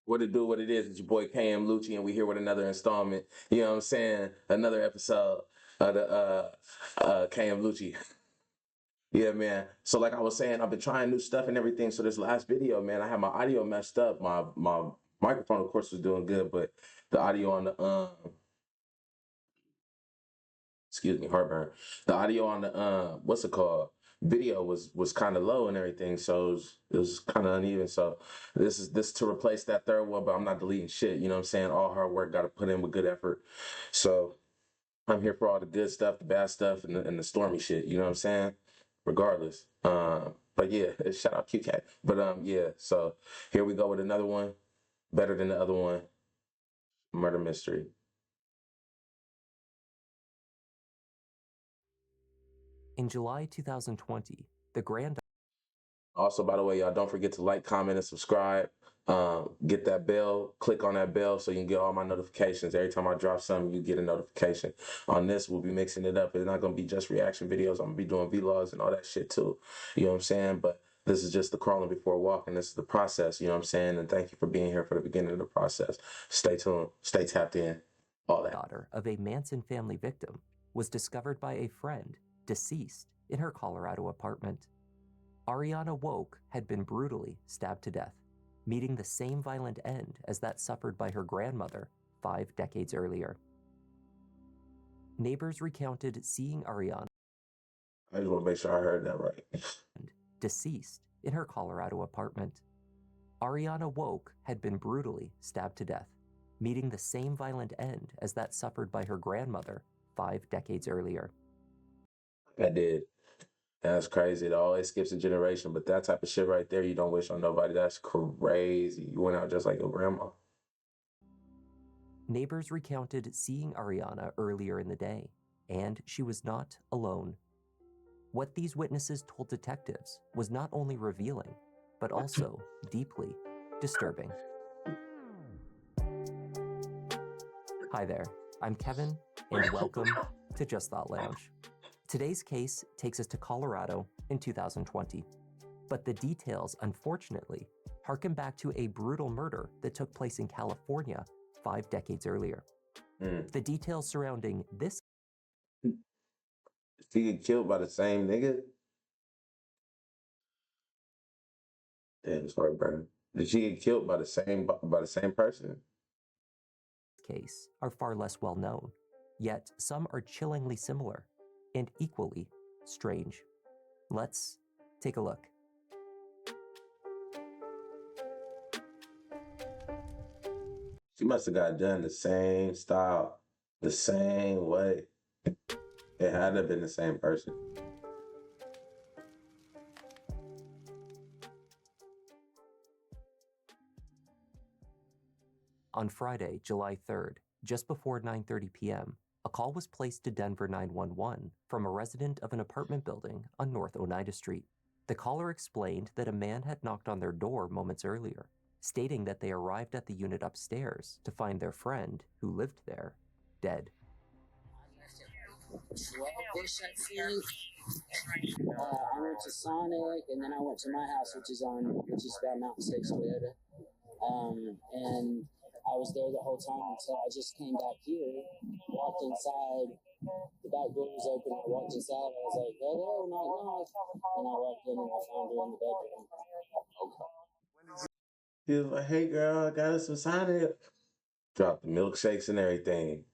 What it do, what it is, it's your boy LUCCI, and we here with another installment. You know what I'm saying? Another episode of the LUCCI. Yeah, man. So like I was saying, I've been trying new stuff and everything. So this last video, man, I had my audio messed up. My microphone, of course, was doing good, but the audio on the excuse me, heartburn. The audio on the what's it called? Video was kind of low and everything, so it was kind of uneven. So this to replace that third one, but I'm not deleting shit. You know what I'm saying? All hard work got to put in with good effort. So I'm here for all the good stuff, the bad stuff, and the stormy shit. You know what I'm saying? Regardless. But yeah, shout out QCat. But yeah. So here we go with another one, better than the other one. Murder mystery. In July 2020, the granddaughter Also, by the way, y'all don't forget to like, comment, and subscribe. Get that bell, click on that bell so you can get all my notifications. Every time I drop something, you get a notification. On this, we'll be mixing it up. It's not going to be just reaction videos. I'm going to be doing vlogs and all that shit too. You know what I'm saying? But this is just the crawling before walking. This is the process, you know what I'm saying? And thank you for being here for the beginning of the process. Stay tuned, stay tapped in, all that. of a Manson family victim was discovered by a friend, deceased, in her Colorado apartment. Ariana Woke had been brutally stabbed to death, meeting the same violent end as that suffered by her grandmother 5 decades earlier. Neighbors recounted seeing Ariana I just want to make sure I heard that right. deceased in her Colorado apartment. Ariana Woke had been brutally stabbed to death, meeting the same violent end as that suffered by her grandmother 5 decades earlier. I did. That's crazy. It always skips a generation, but that type of shit right there, you don't wish on nobody. That's crazy. You went out just like your grandma. Neighbors recounted seeing Ariana earlier in the day, and she was not alone. What these witnesses told detectives was not only revealing, but also deeply disturbing. Hi there, I'm Kevin, and welcome to Just Thought Lounge. Today's case takes us to Colorado in 2020, but the details, unfortunately, harken back to a brutal murder that took place in California 5 decades earlier. The details surrounding this... Did he get killed by the same nigga? Damn, it's heartburn. Did she get killed by the same person? case are far less well known, yet some are chillingly similar and equally strange. Let's take a look. She must have got done the same style, the same way. It had to have been the same person. On Friday, July 3rd, just before 9:30 p.m., a call was placed to Denver 911 from a resident of an apartment building on North Oneida Street. The caller explained that a man had knocked on their door moments earlier, stating that they arrived at the unit upstairs to find their friend, who lived there, dead. 12-ish, I think. I went to Sonic, and then I went to my house, which is about Mountain Stakes, Toyota. And I was there the whole time until I just came back here, walked inside, the back door was open, I walked inside, I was like, hello, knock, knock, and I walked in and I found her in the bedroom. Okay. He was like, hey girl, I got us some Sonic. Drop the milkshakes and everything.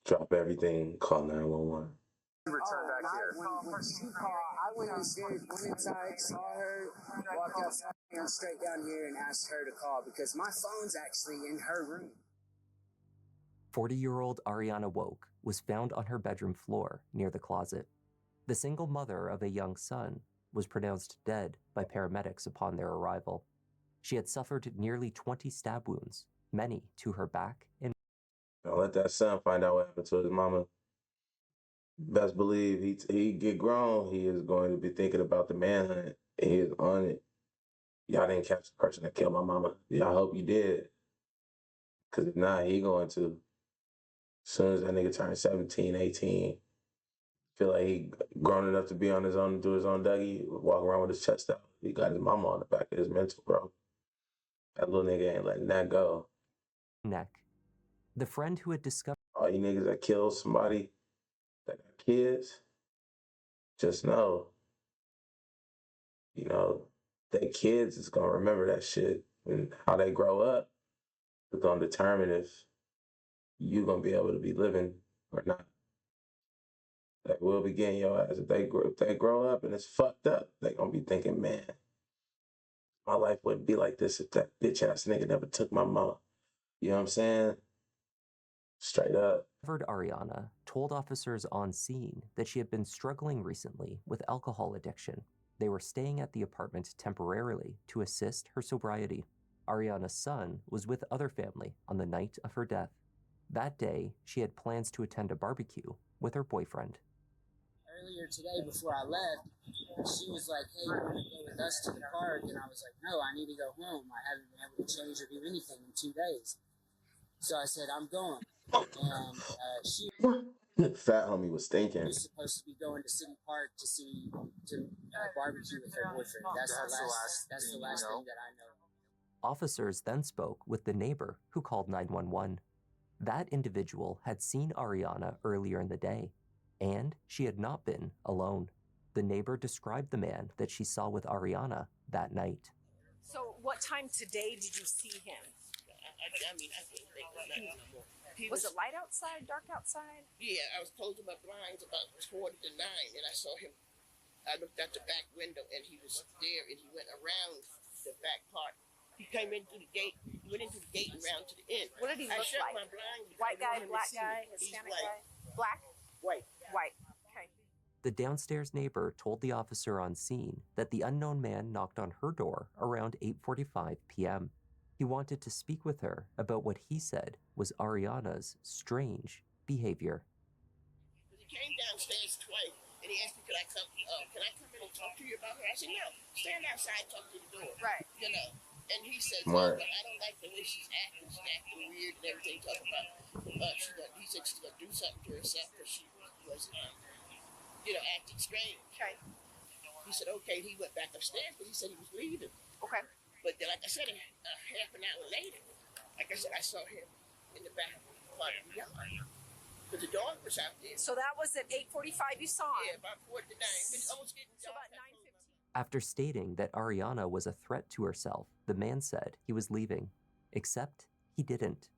Drop everything, call 911. Return back here. When she called, I went inside, saw her, walked outside, and straight down here and asked her to call because my phone's actually in her room. 40-year-old Ariana Woke was found on her bedroom floor near the closet. The single mother of a young son was pronounced dead by paramedics upon their arrival. She had suffered nearly 20 stab wounds, many to her back and... Don't let that son find out what happened to his mama. Best believe he get grown, he is going to be thinking about the manhunt. He is on it. Y'all didn't catch the person that killed my mama. Y'all hope you did. Because if not, he going to. As soon as that nigga turns 17, 18, feel like he grown enough to be on his own and do his own Dougie, walk around with his chest out. He got his mama on the back of his mental, bro. That little nigga ain't letting that go. neck. The friend who had discovered All you niggas that killed somebody that got kids, just know, you know, their kids is gonna remember that shit. And how they grow up is gonna determine if you gonna be able to be living or not. They will be getting your ass. If they grow up and it's fucked up, they gonna be thinking, man, my life wouldn't be like this if that bitch ass nigga never took my mom. You know what I'm saying? Straight up. Ariana told officers on scene that she had been struggling recently with alcohol addiction. They were staying at the apartment temporarily to assist her sobriety. Ariana's son was with other family on the night of her death. That day, she had plans to attend a barbecue with her boyfriend. Earlier today, before I left, she was like, "Hey, you want to go with us to the park?" And I was like, "No, I need to go home. I haven't been able to change or do anything in 2 days." So I said, "I'm going." And she Fat homie was thinking. was supposed to be going to City Park to barbecue with her boyfriend. That's the last thing that I know. Officers then spoke with the neighbor who called 911. That individual had seen Ariana earlier in the day, and she had not been alone. The neighbor described the man that she saw with Ariana that night. So what time today did you see him? I mean, I can't think of nothing no more. Was it light outside, dark outside? Yeah, I was closing my blinds about 20 to 9, and I saw him. I looked out the back window, and he was there, and he went around the back part. He came in through the gate. He went into the gate and around to the end. What did he I look shut like? my blinds. White guy, black See guy, him. He's Hispanic white. guy? Black? White. White. Okay. The downstairs neighbor told the officer on scene that the unknown man knocked on her door around 8:45 p.m. He wanted to speak with her about what he said was Ariana's strange behavior. He came downstairs twice, and he asked me, can I come in and talk to you about her? I said, no, stand outside, talk to the door. Right. You know. And he said, Smart. well, I don't like the way she's acting. She's acting weird and everything. Talking about, he said she's going to do something to herself because she was, acting strange. Okay. He said, okay. He went back upstairs, but he said he was leaving. Okay. But then, like I said, half an hour later, like I said, I saw him in the back part of the yard. But the dog was out there. So that was at 8:45 you saw Yeah, him? about 4 to 9. It's almost getting So dark. about 9:15. After stating that Ariana was a threat to herself, the man said he was leaving, except he didn't.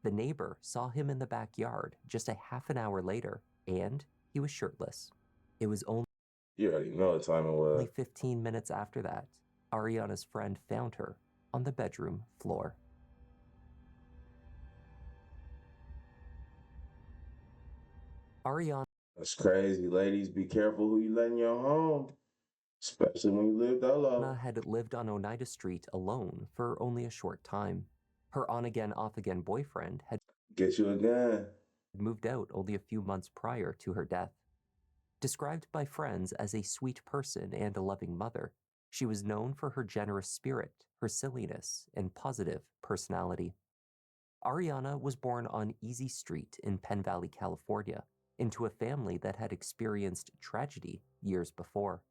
The neighbor saw him in the backyard just a half an hour later, and he was shirtless. It was only You already know the time it was. 15 minutes after that, Ariana's friend found her on the bedroom floor. Ariana That's crazy. Ladies, be careful who you let in your home. Especially when you live dolo. had lived on Oneida Street alone for only a short time. Her on-again, off-again boyfriend had Get you a gun. moved out only a few months prior to her death. Described by friends as a sweet person and a loving mother, she was known for her generous spirit, her silliness, and positive personality. Ariana was born on Easy Street in Penn Valley, California, into a family that had experienced tragedy years before.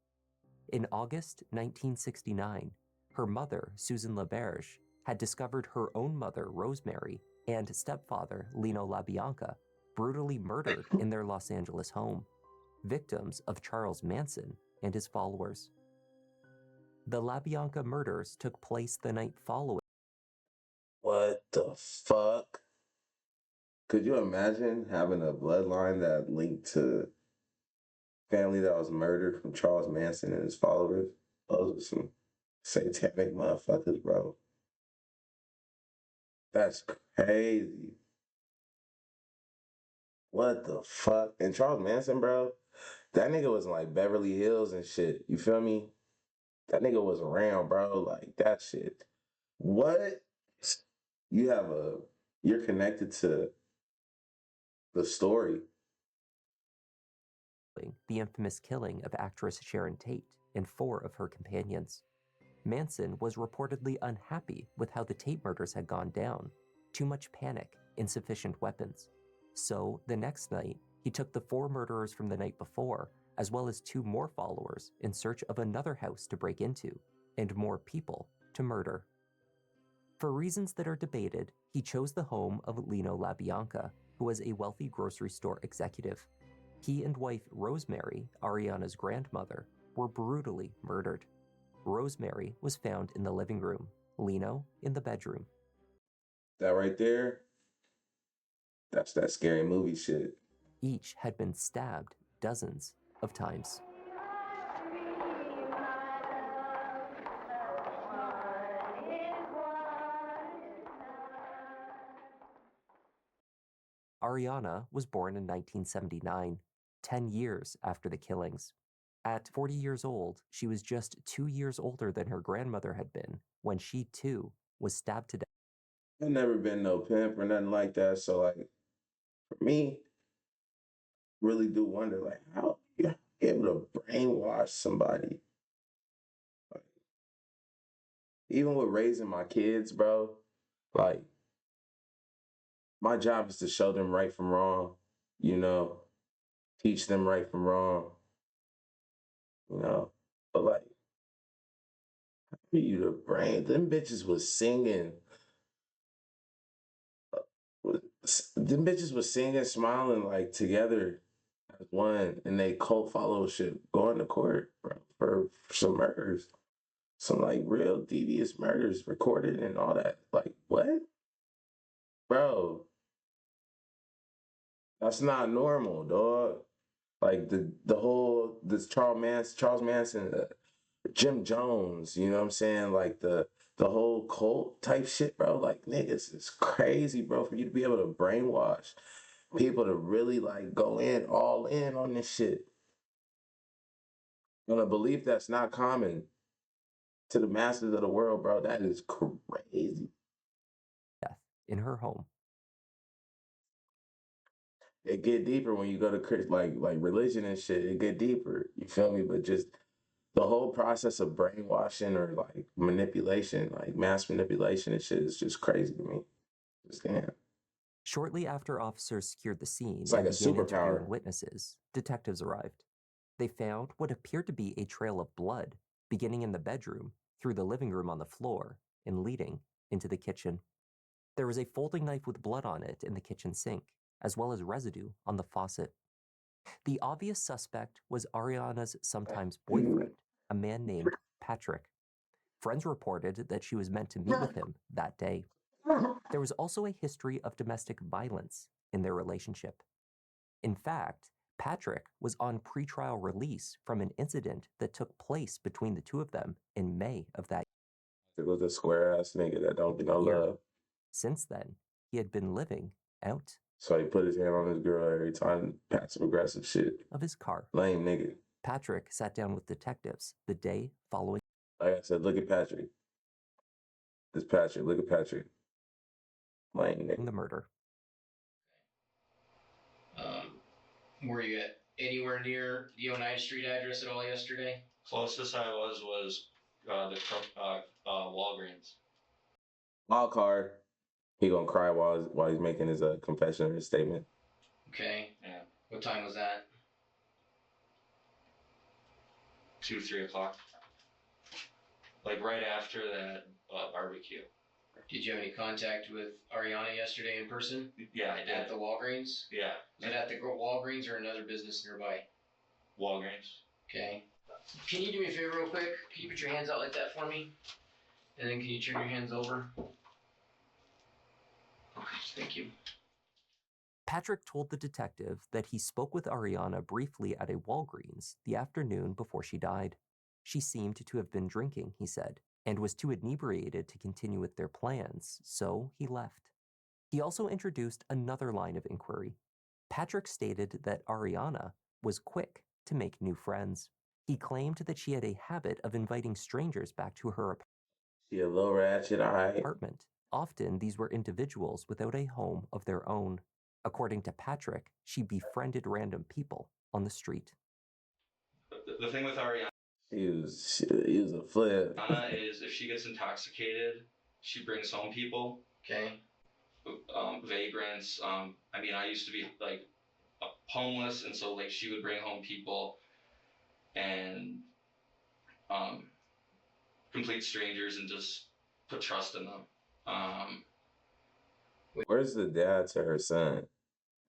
In August 1969, her mother, Susan LaBerge, had discovered her own mother, Rosemary, and stepfather, Lino LaBianca, brutally murdered in their Los Angeles home, victims of Charles Manson and his followers. The LaBianca murders took place the night following. What the fuck? Could you imagine having a bloodline that linked to family that was murdered from Charles Manson and his followers? Those are some satanic motherfuckers, bro. That's crazy. What the fuck? And Charles Manson, bro, that nigga was in like Beverly Hills and shit. You feel me? That nigga was around, bro. Like that shit. What? You're connected to the story. The infamous killing of actress Sharon Tate and 4 of her companions. Manson was reportedly unhappy with how the Tate murders had gone down. Too much panic, insufficient weapons. So, the next night, he took the 4 murderers from the night before, as well as 2 more followers, in search of another house to break into, and more people to murder. For reasons that are debated, he chose the home of Lino LaBianca, who was a wealthy grocery store executive. He and wife Rosemary, Ariana's grandmother, were brutally murdered. Rosemary was found in the living room, Lino in the bedroom. That right there, that's that scary movie shit. Each had been stabbed dozens of times. Ariana was born in 1979, 10 years after the killings. At 40 years old, she was just 2 years older than her grandmother had been when she, too, was stabbed to death. I've never been no pimp or nothing like that. So, like, for me, really do wonder, like, how you able to brainwash somebody? Like, even with raising my kids, bro, like, my job is to show them right from wrong, you know, teach them right from wrong, you know. But, like, for you to brain, them bitches was singing. Them bitches was singing, smiling, like, together as one, and they cult fellowship going to court, bro, for some murders. Some, like, real devious murders recorded and all that. Like, what? Bro, that's not normal, dog. Like, the whole, this Charles Manson, Jim Jones, you know what I'm saying? Like, the whole cult type shit, bro. Like, niggas, it's crazy, bro, for you to be able to brainwash people to really, like, go in, all in on this shit. On a belief that's not common to the masses of the world, bro. That is crazy. Death in her home. It get deeper when you go to like religion and shit. It get deeper. You feel me? But just the whole process of brainwashing or like manipulation, like mass manipulation and shit is just crazy to me. Just damn. Shortly after officers secured the scene It's like and a began superpower. interviewing witnesses, detectives arrived. They found what appeared to be a trail of blood beginning in the bedroom, through the living room on the floor, and leading into the kitchen. There was a folding knife with blood on it in the kitchen sink, as well as residue on the faucet. The obvious suspect was Ariana's sometimes boyfriend, a man named Patrick. Friends reported that she was meant to meet with him that day. There was also a history of domestic violence in their relationship. In fact, Patrick was on pretrial release from an incident that took place between the two of them in May of that It was a square ass nigga that don't get no year. love. Since then, he had been living out So he put his hand on his girl every time, passive aggressive shit. of his car. Lame nigga. Patrick sat down with detectives the day following Like I said, look at Patrick. This Patrick, look at Patrick. Lame nigga. the murder. Were you at anywhere near the Oneida Street address at all yesterday? Closest I was the Walgreens. Wild card. He gonna cry while he's making his confession or his statement. Okay. Yeah, What time was that? 2, 3 o'clock. Like right after that barbecue. Did you have any contact with Ariana yesterday in person? Yeah, I did. At the Walgreens? Yeah, Was it at the Walgreens or another business nearby? Walgreens. Okay. Can you do me a favor real quick? Can you put your hands out like that for me? And then can you turn your hands over? Okay, thank you. Patrick told the detective that he spoke with Ariana briefly at a Walgreens the afternoon before she died. She seemed to have been drinking, he said, and was too inebriated to continue with their plans, so he left. He also introduced another line of inquiry. Patrick stated that Ariana was quick to make new friends. He claimed that she had a habit of inviting strangers back to her She a little ratchet, all right. apartment. Often, these were individuals without a home of their own. According to Patrick, she befriended random people on the street. The thing with Ariana He was a flip. is if she gets intoxicated, she brings home people. Okay. Vagrants. I mean, I used to be like homeless, and so like she would bring home people and complete strangers and just put trust in them. Um, Where's the dad to her son? What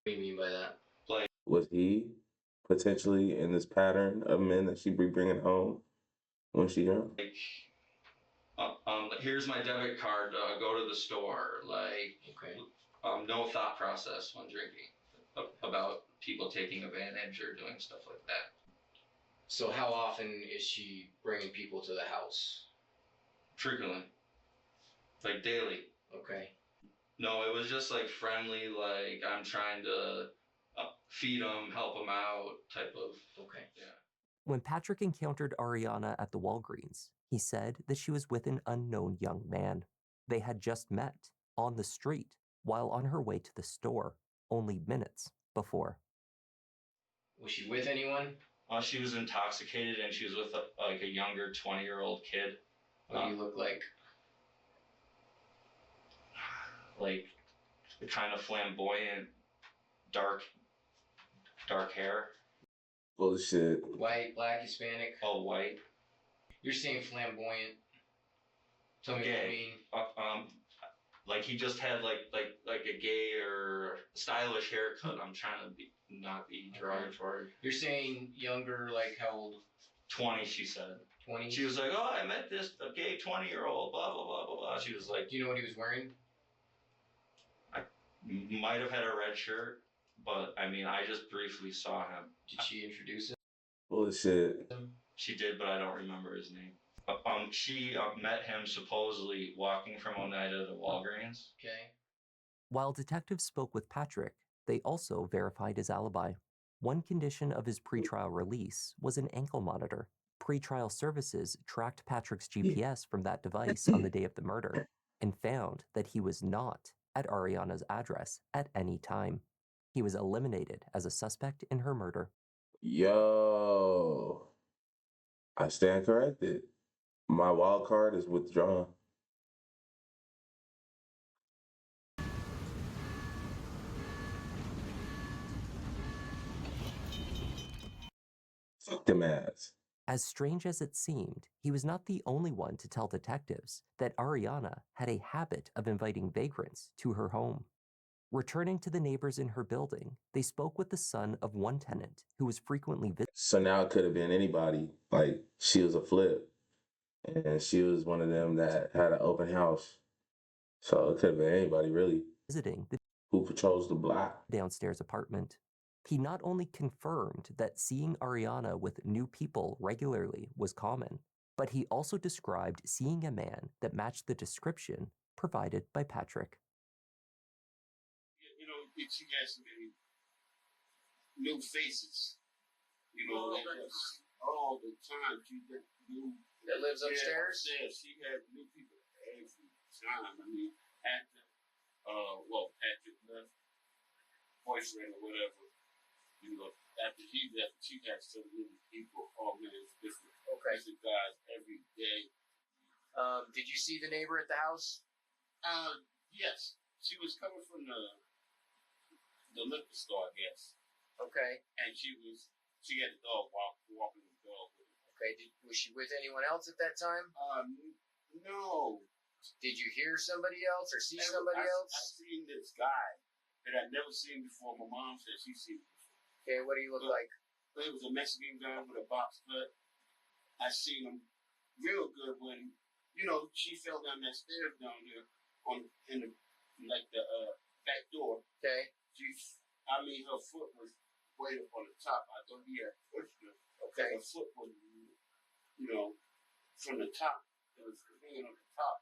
do you mean by that? like Was he potentially in this pattern of men that she be bringing home when she young? here's my debit card. Go to the store. Like, Okay. no thought process when drinking about people taking advantage or doing stuff like that. So how often is she bringing people to the house? Frequently, like daily. Okay. No, it was just like friendly. Like I'm trying to feed them, help them out, type of. Okay. Yeah. When Patrick encountered Ariana at the Walgreens, he said that she was with an unknown young man. They had just met on the street while on her way to the store, only minutes before. Was she with anyone? She was intoxicated and she was with a younger 20-year-old kid. What do you look like? Like kind of flamboyant, dark hair. Bullshit. White, black, Hispanic? All white. You're saying flamboyant. Tell me what you mean. Like he just had like a gay or stylish haircut. I'm trying to not be derogatory. You're saying younger, like how old? 20, she said. 20? She was like, oh, I met a gay 20-year-old, blah, blah, blah, blah, blah. She was like, Do you know what he was wearing? I might have had a red shirt, but I mean, I just briefly saw him. Did she introduce him? Bullshit. She did, but I don't remember his name. She met him supposedly walking from Oneida to Walgreens. Okay. While detectives spoke with Patrick, they also verified his alibi. One condition of his pretrial release was an ankle monitor. Pretrial services tracked Patrick's GPS from that device on the day of the murder and found that he was not at Ariana's address at any time. He was eliminated as a suspect in her murder. Yo, I stand corrected. My wild card is withdrawn. Fuck them ass. As strange as it seemed, he was not the only one to tell detectives that Ariana had a habit of inviting vagrants to her home. Returning to the neighbors in her building, they spoke with the son of one tenant who was frequently So now it could have been anybody. Like she was a flip, and she was one of them that had an open house. So it could have been anybody really visiting the who patrols the block. downstairs apartment. He not only confirmed that seeing Ariana with new people regularly was common, but he also described seeing a man that matched the description provided by Patrick. You know, she has so many new faces. You know, all the time. She got new. That lives upstairs? Yeah, she had new people every time. I mean, after, Patrick left, boyfriend or whatever, you know, after he left, she had so many people, all many different guys every day. Did you see the neighbor at the house? Yes. She was coming from the liquor store, I guess. Okay. And she had a dog walking the dog with her. Okay. Was she with anyone else at that time? No. Did you hear somebody else or see somebody else? I seen this guy that I'd never seen before. My mom said she seen him before. Okay, what do you look like? It was a Mexican guy with a box cut. I seen him real good when, you know, she fell down that stairs down there in the back door. Okay. Her foot was way up on the top. I thought he had pushed her. Okay. Her foot was, you know, from the top. It was hanging on the top.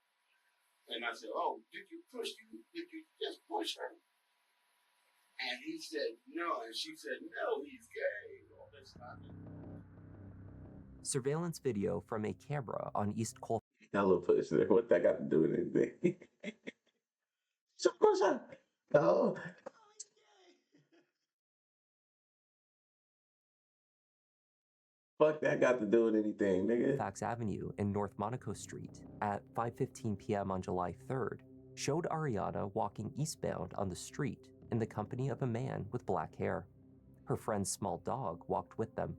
And I said, oh, did you just push her? And he said, no. And she said, no, he's gay. All this stuff. Surveillance video from a camera on East Colfax. That little push there. What that got to do with anything? So push her. No. Fuck that got to do with anything, nigga. Fax Avenue and North Monaco Street at 5:15 p.m. on July 3rd showed Ariana walking eastbound on the street in the company of a man with black hair. Her friend's small dog walked with them.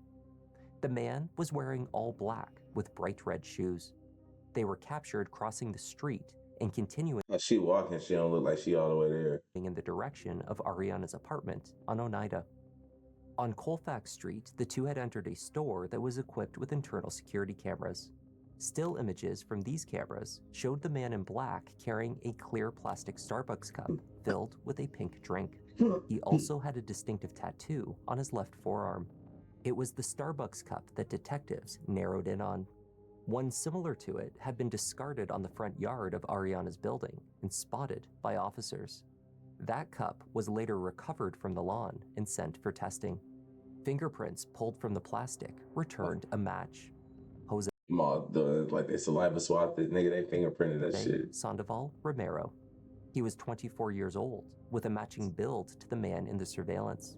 The man was wearing all black with bright red shoes. They were captured crossing the street and continuing She walking, she don't look like she all the way there. in the direction of Ariana's apartment on Oneida. On Colfax Street, the two had entered a store that was equipped with internal security cameras. Still images from these cameras showed the man in black carrying a clear plastic Starbucks cup filled with a pink drink. He also had a distinctive tattoo on his left forearm. It was the Starbucks cup that detectives narrowed in on. One similar to it had been discarded on the front yard of Ariana's building and spotted by officers. That cup was later recovered from the lawn and sent for testing. Fingerprints pulled from the plastic returned a match. Jose Like they saliva swapped it, nigga, they fingerprinted that shit. Sandoval Romero. He was 24 years old, with a matching build to the man in the surveillance.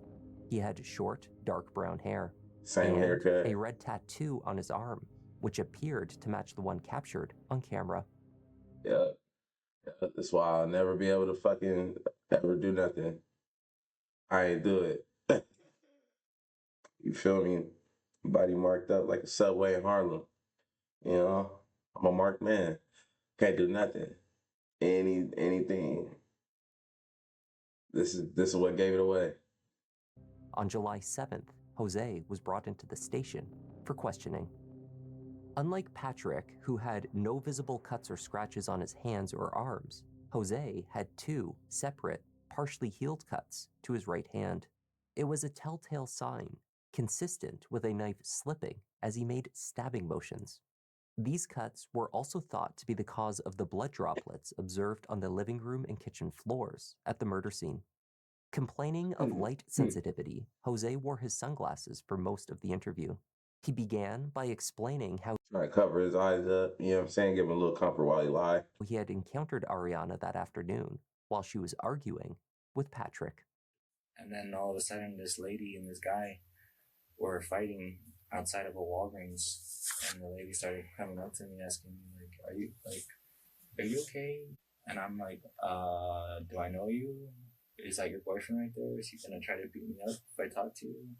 He had short, dark brown hair. Same and haircut. a red tattoo on his arm, which appeared to match the one captured on camera. Yeah. That's why I'll never be able to fucking ever do nothing. I ain't do it. You feel me? Body marked up like a subway in Harlem. You know? I'm a marked man. Can't do nothing. Anything. This is what gave it away. On July 7th, Jose was brought into the station for questioning. Unlike Patrick, who had no visible cuts or scratches on his hands or arms, Jose had two separate, partially healed cuts to his right hand. It was a telltale sign, consistent with a knife slipping as he made stabbing motions. These cuts were also thought to be the cause of the blood droplets observed on the living room and kitchen floors at the murder scene. Complaining of light sensitivity, Jose wore his sunglasses for most of the interview. He began by explaining how Trying to cover his eyes up, you know what I'm saying? Give him a little comfort while he lie. he had encountered Ariana that afternoon while she was arguing with Patrick. And then all of a sudden, this lady and this guy were fighting outside of a Walgreens, and the lady started coming up to me asking me, like, are you okay? And I'm like, do I know you? Is that your boyfriend right there? Is he gonna try to beat me up if I talk to you?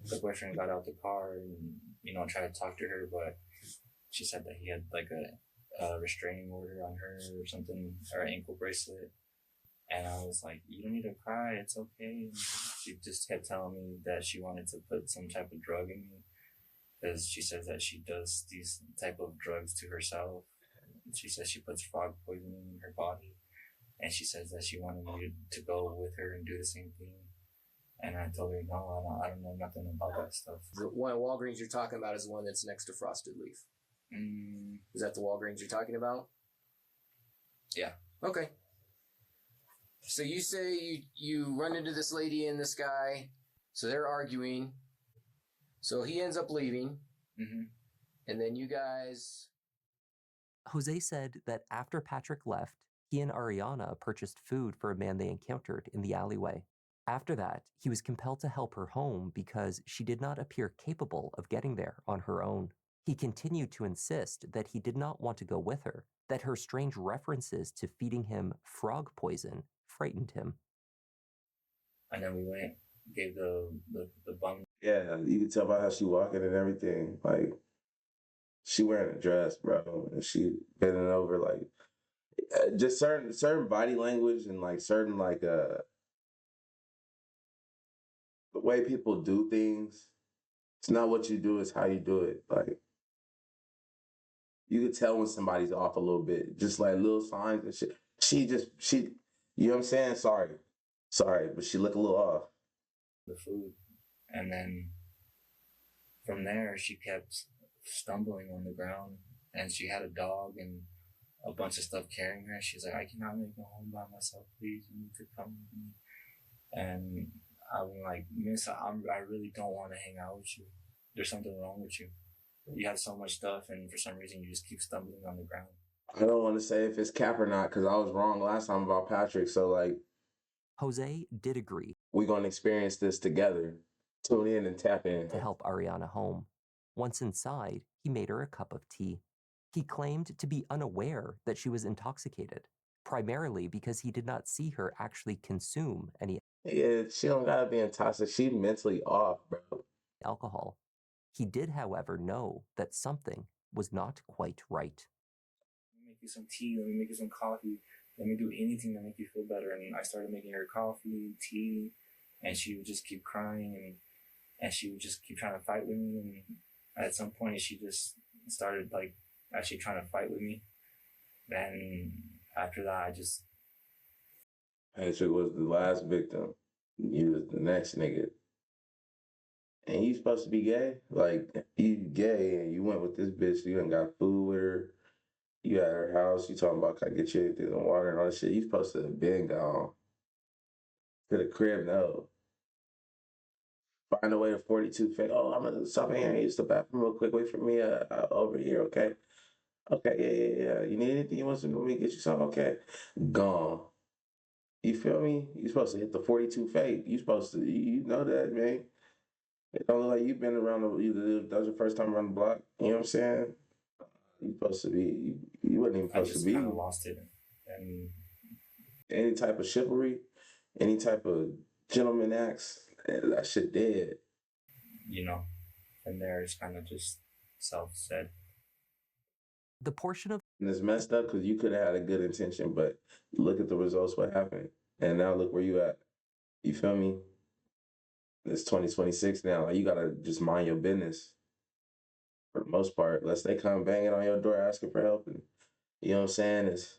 The boyfriend got out the car and, tried to talk to her, but she said that he had like a restraining order on her or something, or an ankle bracelet. And I was like, you don't need to cry, it's okay. And she just kept telling me that she wanted to put some type of drug in me, because she says that she does these type of drugs to herself. She says she puts frog poisoning in her body, and she says that she wanted me to go with her and do the same thing. And I told her, no, I don't know nothing about that stuff. The one at Walgreens you're talking about is the one that's next to Frosted Leaf. Is that the Walgreens you're talking about? Yeah. Okay. So you say you run into this lady and this guy, so they're arguing. So he ends up leaving. Mm-hmm. And then you guys... Jose said that after Patrick left, he and Ariana purchased food for a man they encountered in the alleyway. After that, he was compelled to help her home because she did not appear capable of getting there on her own. He continued to insist that he did not want to go with her, that her strange references to feeding him frog poison frightened him. And then we went, gave the bum. Yeah, you can tell by how she walking and everything. Like, she wearing a dress, bro, and she bending over, like, just certain body language and like certain the way people do things. It's not what you do, it's how you do it. Like, you could tell when somebody's off a little bit, just like little signs and shit. She, you know what I'm saying? Sorry, but she looked a little off. The food. And then from there, she kept stumbling on the ground, and she had a dog and a bunch of stuff carrying her. She's like, I cannot make it home by myself. Please, you need to come with me. And I'm like, Miss, I really don't want to hang out with you. There's something wrong with you. You have so much stuff, and for some reason, you just keep stumbling on the ground. I don't want to say if it's cap or not, because I was wrong last time about Patrick. So, like, Jose did agree. We're going to experience this together. Tune in and tap in. To help Ariana home. Once inside, he made her a cup of tea. He claimed to be unaware that she was intoxicated, primarily because he did not see her actually consume any Yeah, she don't gotta be intoxicated. She mentally off, bro. alcohol. He did, however, know that something was not quite right. Make you some tea, let me make you some coffee, let me do anything to make you feel better. And I started making her coffee, tea, and she would just keep crying and she would just keep trying to fight with me. And at some point, she just started like actually trying to fight with me. Then after that, I just. Patrick was the last victim. You was the next nigga. And you supposed to be gay? Like, you gay and you went with this bitch, you done got food with her, you at her house, you talking about, can I get you anything and water and all that shit. You supposed to have been gone. To the crib, no. Find a way to 42 fake. Oh, I'm gonna stop in here and use the bathroom real quick. Wait for me over here, okay? Okay, yeah. You need anything? You want some? Let me get you something? Okay. Gone. You feel me? You supposed to hit the 42 fake. You supposed to, you know that, man. It don't look like you've been around that was your first time around the block. You know what I'm saying? You supposed to be, you wasn't even supposed to be. I just kind of lost it. And any type of chivalry, any type of gentleman acts, that shit dead. You know, and there it's kind of just self-said. The portion of And it's messed up because you could have had a good intention, but look at the results, what happened. And now look where you at. You feel me? It's 2026 now. Like, you gotta just mind your business. For the most part, unless they come banging on your door asking for help. And, you know what I'm saying? It's,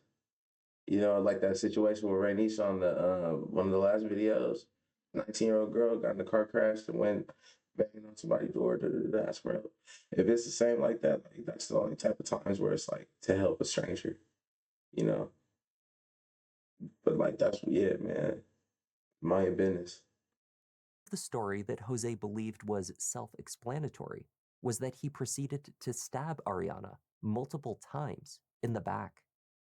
you know, like that situation with Rainisha on the one of the last videos. 19-year-old girl got in the car crash and went banging on somebody's door to ask for help. If it's the same like that, like, that's the only type of times where it's like to help a stranger, you know. But like, that's, yeah, man. Mind your business. the story that Jose believed was self-explanatory was that he proceeded to stab Ariana multiple times in the back.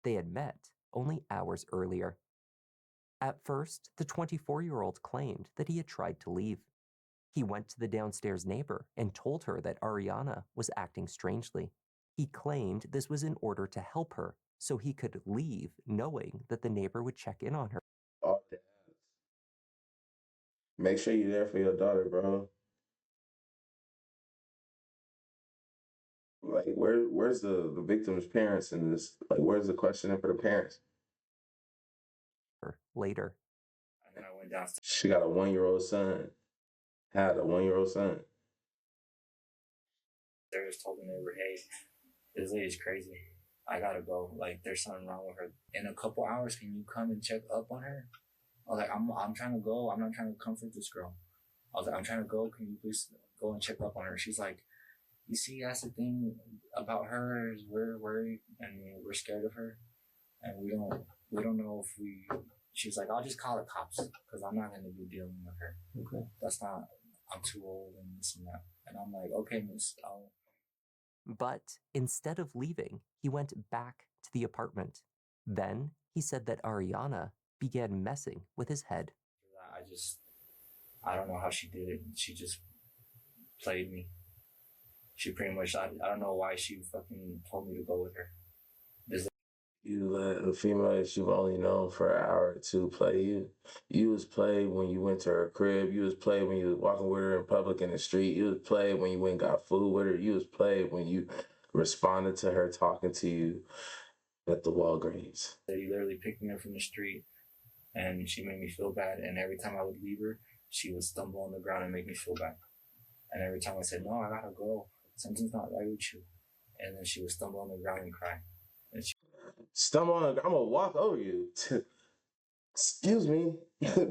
They had met only hours earlier. At first, the 24-year-old claimed that he had tried to leave. He went to the downstairs neighbor and told her that Ariana was acting strangely. He claimed this was in order to help her so he could leave knowing that the neighbor would check in on her. All dads. Make sure you're there for your daughter, bro. Like, where's the victim's parents in this? Like, where's the questioning for the parents? Later. And then I went downstairs. She got a 1-year-old son. Had a 1-year-old son. They just told the neighbor, hey, this lady's crazy. I gotta go. Like, there's something wrong with her. In a couple hours, can you come and check up on her? I was like, I'm trying to go. I'm not trying to comfort this girl. I was like, I'm trying to go. Can you please go and check up on her? She's like, you see, that's the thing about her is we're worried and we're scared of her, and we don't know if we. She's like, I'll just call the cops because I'm not gonna be dealing with her. Okay, that's not. I'm too old and this and that. And I'm like, okay, miss. But instead of leaving, he went back to the apartment. Then he said that Ariana began messing with his head. I don't know how she did it. She just played me. She pretty much, I don't know why she fucking told me to go with her. You let a female that you've only known for an hour or two play you. You was played when you went to her crib. You was played when you was walking with her in public in the street. You was played when you went and got food with her. You was played when you responded to her talking to you at the Walgreens. They literally picked me up from the street and she made me feel bad. And every time I would leave her, she would stumble on the ground and make me feel bad. And every time I said, no, I gotta go. Something's not right with you. And then she would stumble on the ground and cry. And she stumble on, I'm gonna walk over you. Excuse me.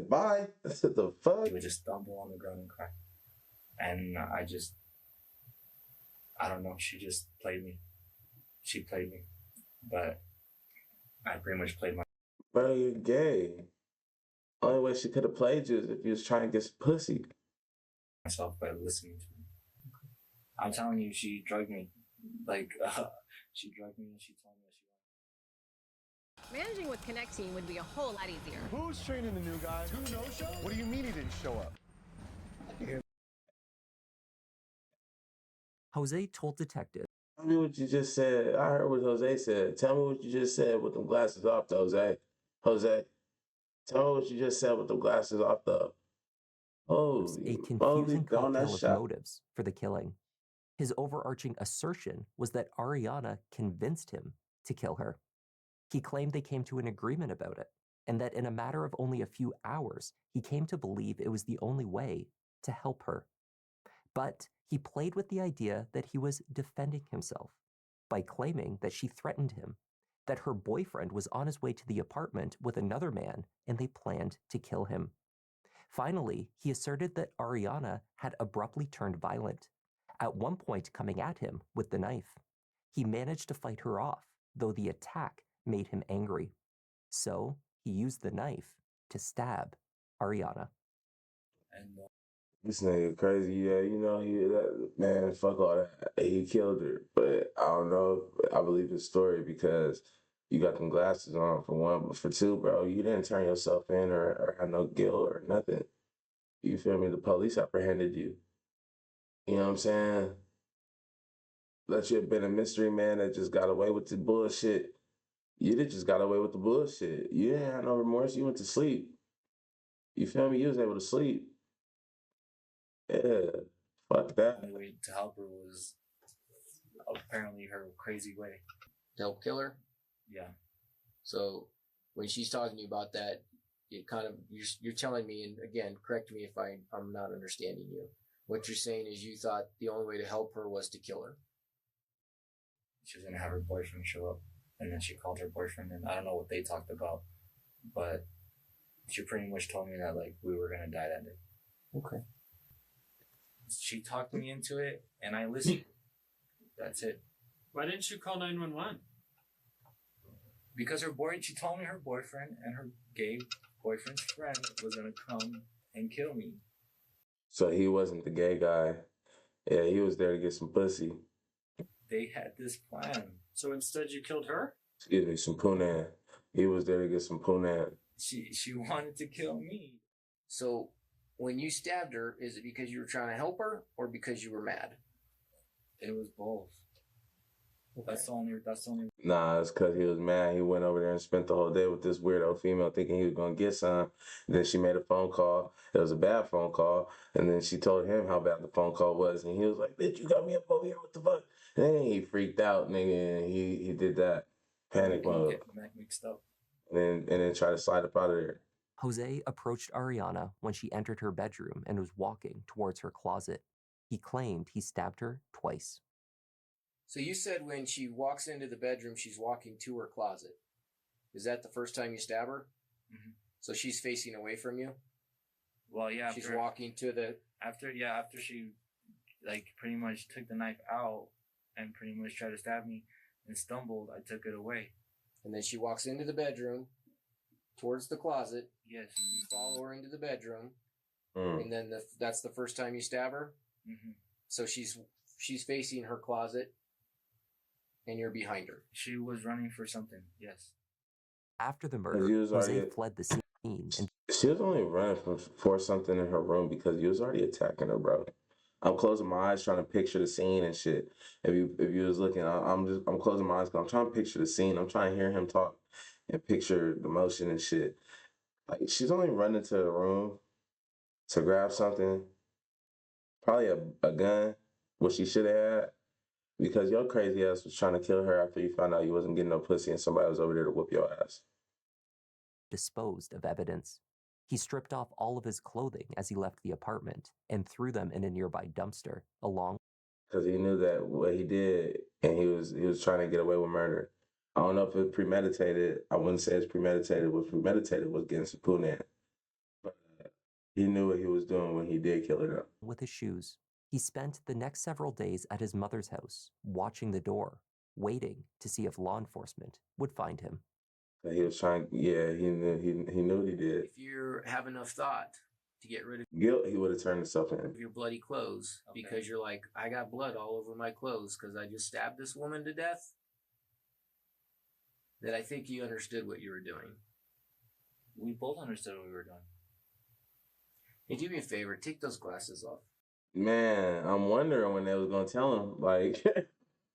Bye. The fuck? She would just stumble on the ground and cry. And I don't know. She just played me. She played me. But I pretty much played Bro, you're gay. Only way she could have played you is if you was trying to get some pussy. myself by listening to me. I'm telling you, she drugged me. Like, she drugged me and she told me that she wanted. Managing with Connect Team would be a whole lot easier. Who's training the new guy? 2 no-shows? What do you mean he didn't show up? Jose told detectives. Tell me what you just said. I heard what Jose said. Tell me what you just said with them glasses off, though, Jose. Jose, tell me what you just said with them glasses off, though. A confusing cocktail of motives for the killing. His overarching assertion was that Ariana convinced him to kill her. He claimed they came to an agreement about it, and that in a matter of only a few hours, he came to believe it was the only way to help her. But he played with the idea that he was defending himself by claiming that she threatened him, that her boyfriend was on his way to the apartment with another man and they planned to kill him. Finally, he asserted that Ariana had abruptly turned violent, at one point coming at him with the knife. He managed to fight her off, though the attack made him angry. So he used the knife to stab Ariana. And This nigga crazy. Yeah, you know, man, fuck all that. He killed her. But I don't know. I believe his story because you got them glasses on, for one. But for two, bro, you didn't turn yourself in or have no guilt or nothing. You feel me? The police apprehended you. You know what I'm saying? Let you have been a mystery man that just got away with the bullshit. You did just got away with the bullshit. You didn't have no remorse. You went to sleep. You feel me? You was able to sleep. Yeah. Fuck the that. only way to help her was apparently her crazy way. To help kill her? Yeah. So when she's talking to you about that, it kind of you're telling me, and again, correct me if I'm not understanding you. What you're saying is you thought the only way to help her was to kill her. She was gonna have her boyfriend show up, and then she called her boyfriend, and I don't know what they talked about, but she pretty much told me that like we were gonna die that day. Okay. She talked me into it, and I listened. That's it. Why didn't you call 911? Because she told me her boyfriend and her gay boyfriend's friend was gonna come and kill me. So he wasn't the gay guy. Yeah, he was there to get some pussy. They had this plan. So instead you killed her? Excuse me, some punan. He was there to get some punan. She wanted to kill me. So when you stabbed her, is it because you were trying to help her or because you were mad? It was both. Okay. That's the only. Nah, it's because he was mad. He went over there and spent the whole day with this weirdo female thinking he was going to get some. Then she made a phone call. It was a bad phone call. And then she told him how bad the phone call was. And he was like, bitch, you got me up over here. What the fuck? And then he freaked out, nigga. And he did that panic mode. Get mixed up. And then try to slide up out of there. Jose approached Ariana when she entered her bedroom and was walking towards her closet. He claimed he stabbed her twice. So you said when she walks into the bedroom, she's walking to her closet. Is that the first time you stab her? Mm-hmm. So she's facing away from you? Well, yeah. She's walking to the... After she, like, pretty much took the knife out and pretty much tried to stab me and stumbled, I took it away. And then she walks into the bedroom, towards the closet. Yes. You follow her into the bedroom. And then that's the first time you stab her? Mm-hmm. So she's facing her closet. And you're behind her. She was running for something, yes. After the murder, Jose fled the scene. And she was only running for something in her room because you was already attacking her, bro. I'm closing my eyes trying to picture the scene and shit. If you was looking, I'm closing my eyes because I'm trying to picture the scene. I'm trying to hear him talk and picture the motion and shit. Like, she's only running to the room to grab something, probably a gun, what she should have had. Because your crazy ass was trying to kill her after you found out you wasn't getting no pussy and somebody was over there to whoop your ass. Disposed of evidence. He stripped off all of his clothing as he left the apartment and threw them in a nearby dumpster, along. Because he knew that what he did, and he was trying to get away with murder. I don't know if it's premeditated. I wouldn't say it's premeditated. What's premeditated was getting some punan. But he knew what he was doing when he did kill her, though. With his shoes. He spent the next several days at his mother's house, watching the door, waiting to see if law enforcement would find him. He was trying, yeah, he knew what he did. If you have enough thought to get rid of guilt, he would have turned himself in. your bloody clothes, because you're like, I got blood all over my clothes because I just stabbed this woman to death, that I think you understood what you were doing. We both understood what we were doing. Hey, do me a favor, take those glasses off. Man, I'm wondering when they was gonna tell him, like,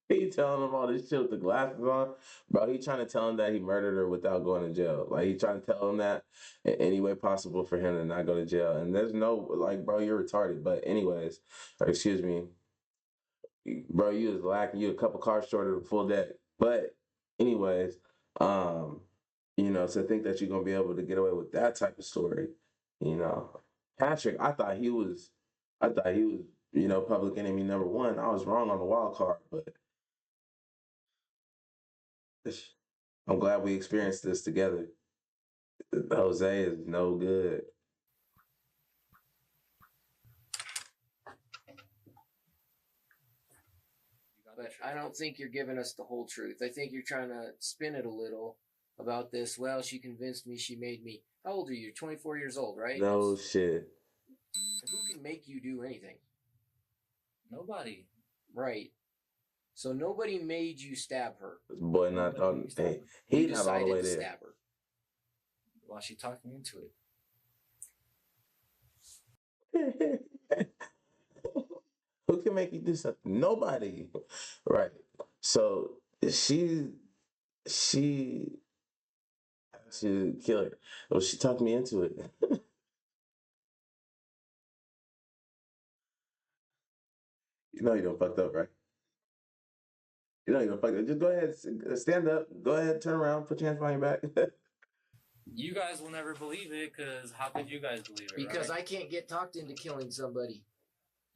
he telling him all this shit with the glasses on. Bro, he trying to tell him that he murdered her without going to jail. Like, he trying to tell him that in any way possible for him to not go to jail. And there's no, like, bro, you're retarded. But anyways, or excuse me, bro, you was lacking. You a couple cars short of the full deck. But anyways, To think that you're gonna be able to get away with that type of story, Patrick, I thought he was, public enemy number one. I was wrong on the wild card, but I'm glad we experienced this together. Jose is no good. But I don't think you're giving us the whole truth. I think you're trying to spin it a little about this. Well, she convinced me, she made me. How old are you? 24 years old, right? No shit. Who can make you do anything? Nobody. Right. So nobody made you stab her. This boy not on. Hey, he not all the way to there. stab her. While she talked me into it. Who can make you do something? Nobody. Right. So she kill her. Well, she talked me into it. You know you don't fucked up, right? You know you don't fucked up. Just go ahead, stand up. Go ahead, turn around, put your hands behind your back. You guys will never believe it, because how could you guys believe it? Because right? I can't get talked into killing somebody.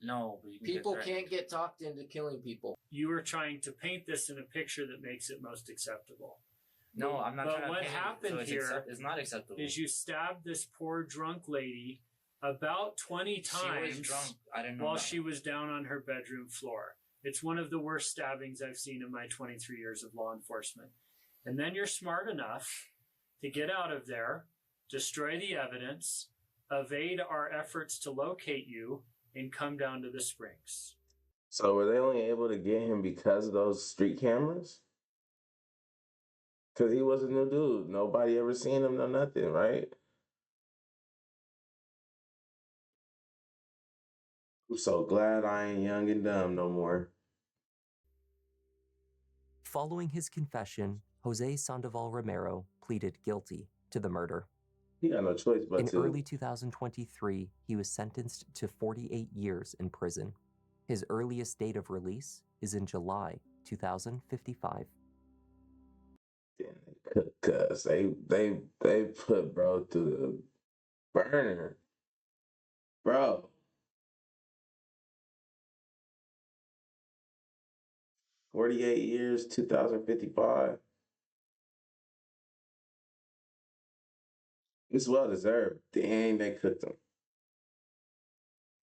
No, but you can People get can't get talked into killing people. You were trying to paint this in a picture that makes it most acceptable. No, I'm not But trying to what paint it, happened so it's here it's not acceptable. is you stabbed this poor drunk lady about 20 times She was drunk. I didn't know while that. she was down on her bedroom floor. It's one of the worst stabbings I've seen in my 23 years of law enforcement. And then you're smart enough to get out of there, destroy the evidence, evade our efforts to locate you, and come down to the Springs. So were they only able to get him because of those street cameras? Because he was a new dude. Nobody ever seen him, no nothing, right? I'm so glad I ain't young and dumb no more. Following his confession, Jose Sandoval Romero pleaded guilty to the murder. He got no choice but In to. early 2023, he was sentenced to 48 years in prison. His earliest date of release is in July 2055. Cause they put bro through the burner. Bro. 48 years, 2055. It's well deserved. Dang, they cooked him.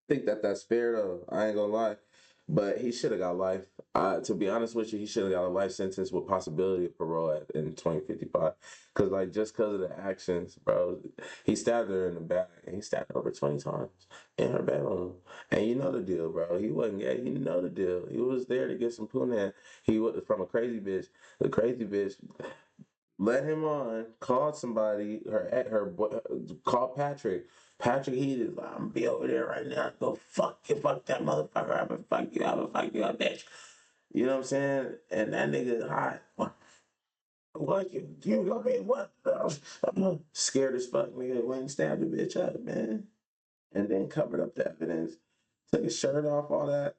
I think that's fair though. I ain't gonna lie. But he should have got life. To be honest with you, he should have got a life sentence with possibility of parole in 2055. Cause just cause of the actions, bro. He stabbed her in the back, and he stabbed her over 20 times in her bedroom. And you know the deal, bro. He wasn't gay. You know the deal. He was there to get some punani. He was from a crazy bitch. The crazy bitch led him on, called somebody, called Patrick. Patrick, he is like, I'm gonna be over there right now. Go fuck that motherfucker. I'm gonna fuck you up, bitch. You know what I'm saying? And that nigga hot. What you gonna be what? I'm scared as fuck, nigga. Went and stabbed the bitch up, man. And then covered up the evidence. Took his shirt off, all that.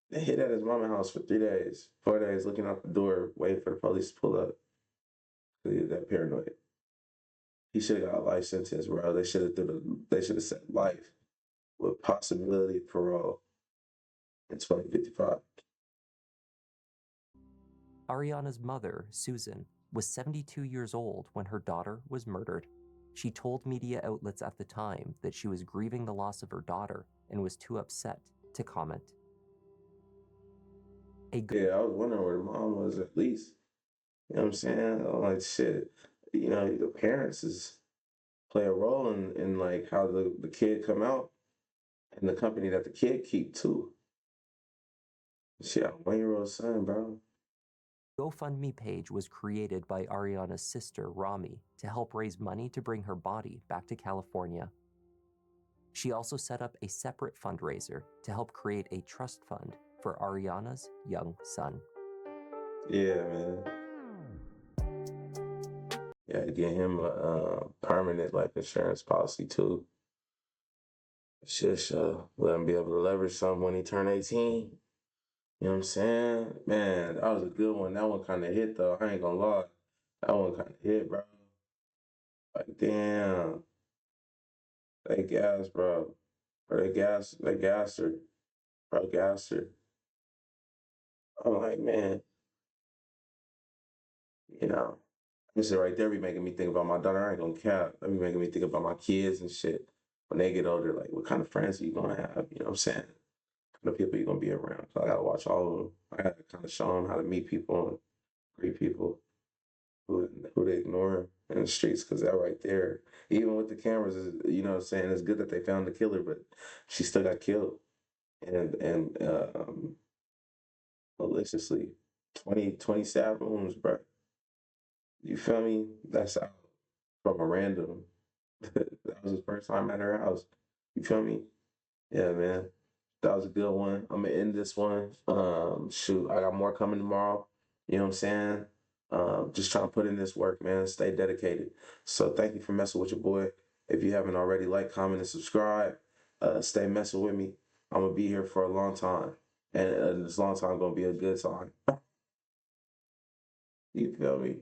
Then hid at his mama's house for 3 days, 4 days, looking out the door, waiting for the police to pull up. Cause he was that paranoid. He should have got a life sentence, bro. They should have said life with possibility of parole in 2055. Ariana's mother, Susan, was 72 years old when her daughter was murdered. She told media outlets at the time that she was grieving the loss of her daughter and was too upset to comment. Yeah, I was wondering where the mom was at least. You know what I'm saying? I'm like, shit. The parents play a role in like how the kid come out and the company that the kid keep too. She got a 1-year-old son, bro. GoFundMe page was created by Ariana's sister, Rami, to help raise money to bring her body back to California. She also set up a separate fundraiser to help create a trust fund for Ariana's young son. Yeah, man. Yeah, get him a permanent life insurance policy too. Just let him be able to leverage something when he turn 18. You know what I'm saying? Man, that was a good one. That one kind of hit though. I ain't gonna lie. That one kind of hit, bro. Like, damn. They gas, bro. Or they gas her. Bro, gas her. I'm like, man, you know, this right there be making me think about my daughter. I ain't gonna cap. That be making me think about my kids and shit. When they get older, like, what kind of friends are you gonna have? You know what I'm saying? What kind of people you gonna be around? So I gotta watch all of them. I gotta kind of show them how to meet people and greet people who they ignore in the streets, because that right there, even with the cameras, is, you know what I'm saying, it's good that they found the killer, but she still got killed and maliciously. 20 stab wounds, bro. You feel me? That's out from a random. That was his first time at her house. You feel me? Yeah, man. That was a good one. I'm gonna end this one. Shoot, I got more coming tomorrow. You know what I'm saying? Just trying to put in this work, man. Stay dedicated. So thank you for messing with your boy. If you haven't already, like, comment, and subscribe. Stay messing with me. I'm gonna be here for a long time, and this long time gonna be a good time. You feel me?